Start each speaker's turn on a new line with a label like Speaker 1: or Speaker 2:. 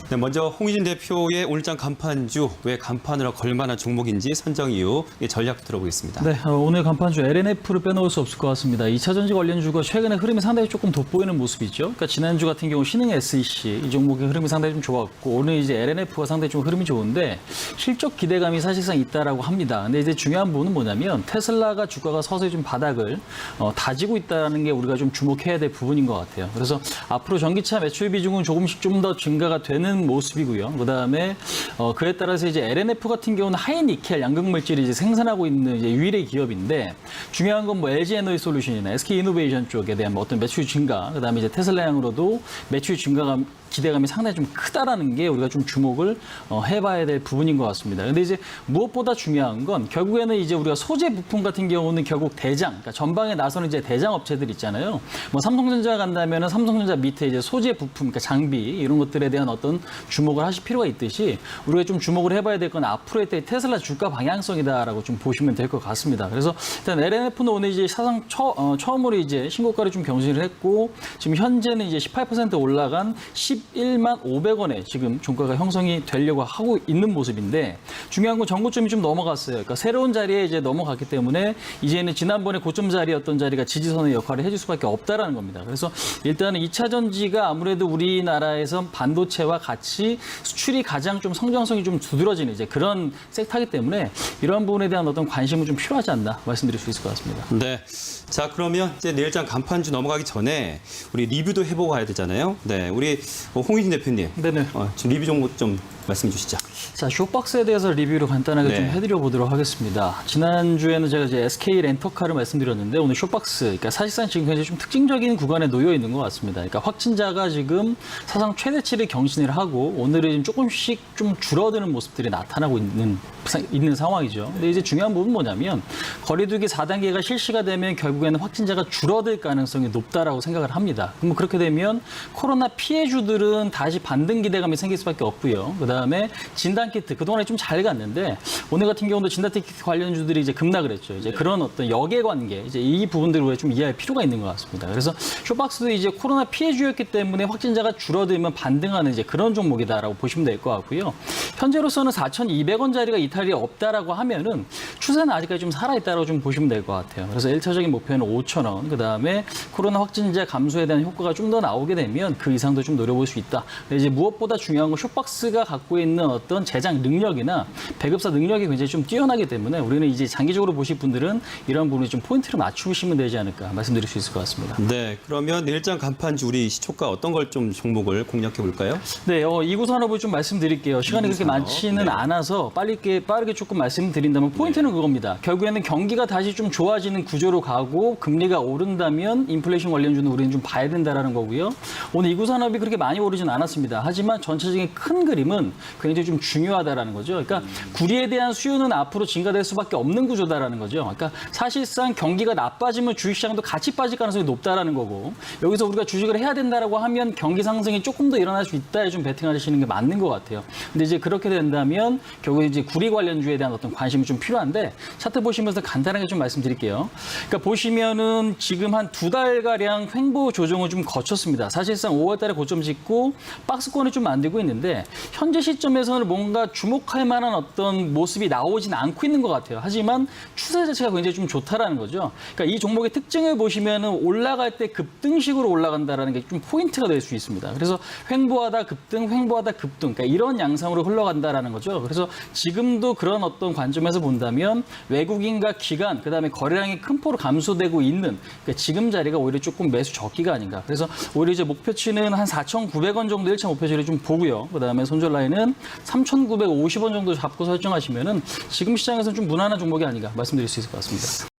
Speaker 1: 네, 먼저 홍희진 대표의 오늘장 간판주, 왜 간판으로 걸만한 종목인지 선정 이유, 전략 들어보겠습니다.
Speaker 2: 네, 오늘 간판주 LNF를 빼놓을 수 없을 것 같습니다. 2차전지 관련주가 최근에 흐름이 상당히 조금 돋보이는 모습이죠. 그러니까 지난주 같은 경우 신흥 SEC 이 종목의 흐름이 상당히 좀 좋았고 오늘 이제 LNF가 상당히 좀 흐름이 좋은데 실적 기대감이 사실상 있다라고 합니다. 근데 이제 중요한 부분은 뭐냐면 테슬라가 주가가 서서히 좀 바닥을 다지고 있다는 게 우리가 좀 주목해야 될 부분인 것 같아요. 그래서 앞으로 전기차 매출 비중은 조금씩 좀 더 증가가 되는 모습이고요. 그다음에 그에 따라서 이제 LNF 같은 경우는 하이니켈 양극 물질을 이제 생산하고 있는 이제 유일의 기업인데 중요한 건 뭐 LG 에너지 솔루션이나 SK 이노베이션 쪽에 대한 어떤 매출 증가, 그다음에 이제 테슬라향으로도 매출 증가가 기대감이 상당히 좀 크다라는 게 우리가 좀 주목을 해봐야 될 부분인 것 같습니다. 근데 이제 무엇보다 중요한 건 결국에는 이제 우리가 소재 부품 같은 경우는 결국 대장, 그러니까 전방에 나서는 이제 대장 업체들 있잖아요. 뭐 삼성전자 간다면은 삼성전자 밑에 이제 소재 부품, 그러니까 장비 이런 것들에 대한 어떤 주목을 하실 필요가 있듯이 우리가 좀 주목을 해봐야 될 건 앞으로의 테슬라 주가 방향성이다라고 좀 보시면 될 것 같습니다. 그래서 일단 LNF는 오늘 이제 사상 처음으로 이제 신고가를 좀 경신을 했고 지금 현재는 이제 18% 올라간 11만 500원에 지금 종가가 형성이 되려고 하고 있는 모습인데 중요한 건 전고점이 좀 넘어갔어요. 그러니까 새로운 자리에 이제 넘어갔기 때문에 이제는 지난번에 고점 자리였던 자리가 지지선의 역할을 해줄 수밖에 없다라는 겁니다. 그래서 일단은 2차 전지가 아무래도 우리나라에서 반도체와 같이 수출이 가장 좀 성장성이 좀 두드러지는 이제 그런 섹터이기 때문에 이러한 부분에 대한 어떤 관심은 좀 필요하지 않나 말씀드릴 수 있을 것 같습니다.
Speaker 1: 네. 자, 그러면 이제 내일장 간판주 넘어가기 전에 우리 리뷰도 해보고 가야 되잖아요. 네, 우리 홍희진 대표님.
Speaker 2: 네네.
Speaker 1: 지금 리뷰 종목 좀 말씀해 주시죠.
Speaker 2: 자, 쇼박스에 대해서 리뷰를 간단하게
Speaker 1: 네.
Speaker 2: 좀 해드려 보도록 하겠습니다. 지난주에는 제가 이제 SK 렌터카를 말씀드렸는데 오늘 쇼박스, 그러니까 사실상 지금 굉장히 좀 특징적인 구간에 놓여 있는 것 같습니다. 그러니까 확진자가 지금 사상 최대치를 경신을 하고 오늘은 조금씩 좀 줄어드는 모습들이 나타나고 있는 상황이죠. 근데 이제 중요한 부분은 뭐냐면 거리두기 4단계가 실시가 되면 결국에는 확진자가 줄어들 가능성이 높다라고 생각을 합니다. 그럼 그렇게 되면 코로나 피해주들은 다시 반등 기대감이 생길 수밖에 없고요. 그다음에 진단키트 그동안에 좀 잘 갔는데 오늘 같은 경우도 진단키트 관련주들이 이제 급락을 했죠. 이제 그런 어떤 역외관계 이제 이 부분들을 우리가 좀 이해할 필요가 있는 것 같습니다. 그래서 쇼박스도 이제 코로나 피해주였기 때문에 확진자가 줄어들면 반등하는 이제 그런 종목이다라고 보시면 될 것 같고요. 현재로서는 4,200원짜리가 이탈이 없다라고 하면은 추세는 아직까지 좀 살아있다라고 좀 보시면 될 것 같아요. 그래서 1차적인 목표는 5,000원, 그다음에 코로나 확진자 감소에 대한 효과가 좀 더 나오게 되면 그 이상도 좀 노려볼 수 있다. 근데 이제 무엇보다 중요한 건 쇼박스가 갖고 있는 어떤 제작 능력이나 배급사 능력이 굉장히 좀 뛰어나기 때문에 우리는 이제 장기적으로 보실 분들은 이런 부분에 좀 포인트를 맞추시면 되지 않을까 말씀드릴 수 있을 것 같습니다.
Speaker 1: 네, 그러면 내일장 간판주 우리 시초가 어떤 걸 좀 종목을 공략해 볼까요?
Speaker 2: 네, 이구산업을 좀 말씀드릴게요. 시간이 그렇게 많지는
Speaker 1: 네.
Speaker 2: 않아서 빠르게 조금 말씀드린다면 포인트는 그겁니다. 결국에는 경기가 다시 좀 좋아지는 구조로 가고 금리가 오른다면 인플레이션 관련주는 우리는 좀 봐야 된다라는 거고요. 오늘 이구산업이 그렇게 많이 오르진 않았습니다. 하지만 전체적인 큰 그림은 굉장히 좀 중요하다라는 거죠. 그러니까 구리에 대한 수요는 앞으로 증가될 수밖에 없는 구조다라는 거죠. 그러니까 사실상 경기가 나빠지면 주식시장도 같이 빠질 가능성이 높다라는 거고 여기서 우리가 주식을 해야 된다라고 하면 경기 상승이 조금 더 일어날 수 있다에 좀 베팅하시는 게 맞는 것 같아요. 근데 이제 그렇게 된다면 결국 이제 구리 관련주에 대한 어떤 관심이 좀 필요한데 차트 보시면서 간단하게 좀 말씀드릴게요. 그러니까 보시면은 지금 한 2달가량 횡보 조정을 좀 거쳤습니다. 사실상 5월달에 고점 짓고 박스권을 좀 만들고 있는데 현재 시점에서는 뭔가 주목할 만한 어떤 모습이 나오진 않고 있는 것 같아요. 하지만 추세 자체가 굉장히 좀 좋다라는 거죠. 그러니까 이 종목의 특징을 보시면은 올라갈 때 급등식으로 올라간다라는 게 좀 포인트가 될 수 있습니다. 그래서 횡보하다 급등, 횡보하다 급등, 그러니까 이런 양상으로 흘러간다라는 거죠. 그래서 지금도 그런 어떤 관점에서 본다면 외국인과 기관, 그다음에 거래량이 큰 폭으로 감소되고 있는 그러니까 지금 자리가 오히려 조금 매수 적기가 아닌가. 그래서 오히려 이제 목표치는 한 4,900원 정도 1차 목표치를 좀 보고요. 그다음에 손절 라인은 3,950원 정도 잡고 설정하시면은 지금 시장에서는 좀 무난한 종목이 아닌가 말씀드릴 수 있을 것 같습니다.